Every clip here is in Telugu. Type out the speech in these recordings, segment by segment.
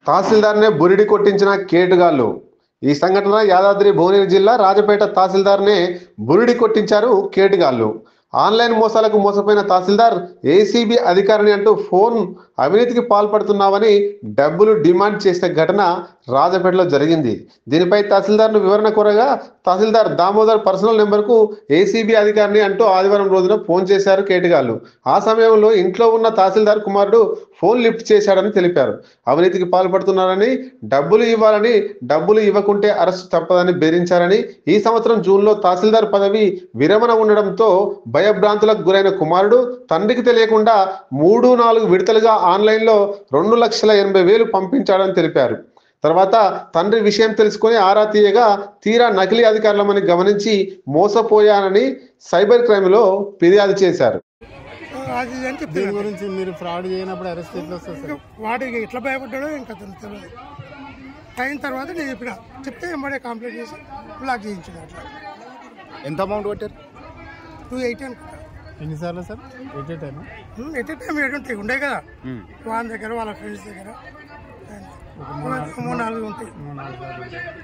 తహసీల్దార్నే బురిడి కొట్టించిన కేటుగాళ్లు. ఈ సంఘటన యాదాద్రి భువనగిరి జిల్లా రాజపేట తహసీల్దార్నే బురిడి కొట్టించారు కేటుగాళ్లు. ఆన్లైన్ మోసాలకు మోసపోయిన తహసీల్దార్ ఏసీబీ అధికారిని అంటూ ఫోన్ అవినీతికి పాల్పడుతున్నావని డబ్బులు డిమాండ్ చేసిన ఘటన రాజపేటలో జరిగింది. దీనిపై తహసీల్దార్ను వివరణ కోరగా తహసీల్దార్ దామోదర్ పర్సనల్ నెంబర్కు ఏసీబీ అధికారిని అంటూ ఆదివారం రోజున ఫోన్ చేశారు కేటుగాళ్లు. ఆ సమయంలో ఇంట్లో ఉన్న తహసీల్దార్ కుమారుడు ఫోన్ లిఫ్ట్ చేశాడని తెలిపారు. అవినీతికి పాల్పడుతున్నారని, డబ్బులు ఇవ్వాలని, డబ్బులు ఇవ్వకుంటే అరెస్టు తప్పదని బెదిరించారని, ఈ సంవత్సరం జూన్లో తహసీల్దార్ పదవి విరమణ ఉండడంతో భయభ్రాంతులకు గురైన కుమారుడు తండ్రికి తెలియకుండా 3-4 విడతలుగా ఆన్లైన్లో 2,80,000 పంపించాడని తెలిపారు. తర్వాత తండ్రి విషయం తెలుసుకుని ఆరా తీయగా తీరా నకిలీ అధికారులమని గమనించి మోసపోయానని సైబర్ క్రైమ్లో ఫిర్యాదు చేశారు. వాడికి ఎట్లా భయపడ్డాడో ఇంకా తెలియదు. అయిన తర్వాత నేను చెప్తే ఎంబడే కంప్లీట్ చేసి బ్లాక్ చేయించాడు. అట్లా ఎంత అమౌంట్ కట్టారు? 280 అనుకుంటా. ఎన్నిసార్లు సార్? ఎట్ ఏ టైం ఉంటాయి ఉండే కదా వాళ్ళ దగ్గర, వాళ్ళ ఫ్రెండ్స్ దగ్గర 3-4 ఉంటాయి.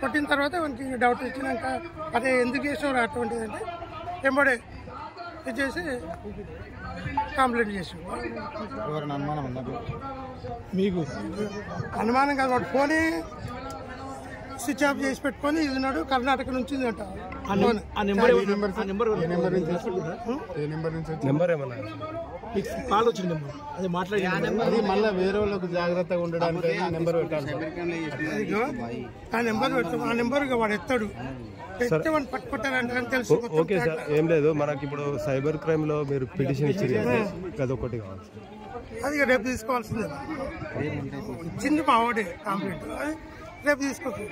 కొట్టిన తర్వాత మనకి డౌట్ వచ్చినాక అదే ఎందుకు చేసినారు అటువంటిది అంటే ఎంబడే ఇది చేసి కంప్లైంట్ చేసి. అనుమానం ఉందా మీకు? అనుమానం కాదు, వాడు ఫోనే స్విచ్ ఆఫ్ చేసి పెట్టుకొని ఇది ఉన్నాడు. కర్ణాటక నుంచి కాల్ వచ్చింది నెంబర్, అది మాట్లాడి మళ్ళీ వేరే వాళ్ళకి జాగ్రత్తగా ఉండడానికి నెంబర్ పెట్టాలి. ఆ నెంబర్ పెడతాం. ఆ నెంబర్ వాడు ఎత్తాడు, పట్టుకుంటారంటే తెలుసు. ఓకే సార్, ఏం లేదు. మనకి ఇప్పుడు సైబర్ క్రైమ్ లో మీరు పిటిషన్ ఇచ్చారు, అదొకటి కావాలి. అది రేపు తీసుకోవాల్సిందే. ఇచ్చింది మా వాడే కంప్లీట్, రేపు తీసుకోవచ్చు.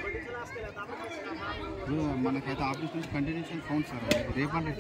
మనకైతే ఆఫీస్ నుంచి కంటిన్యూషన్ ఫోన్ సార్, రేపు అంటే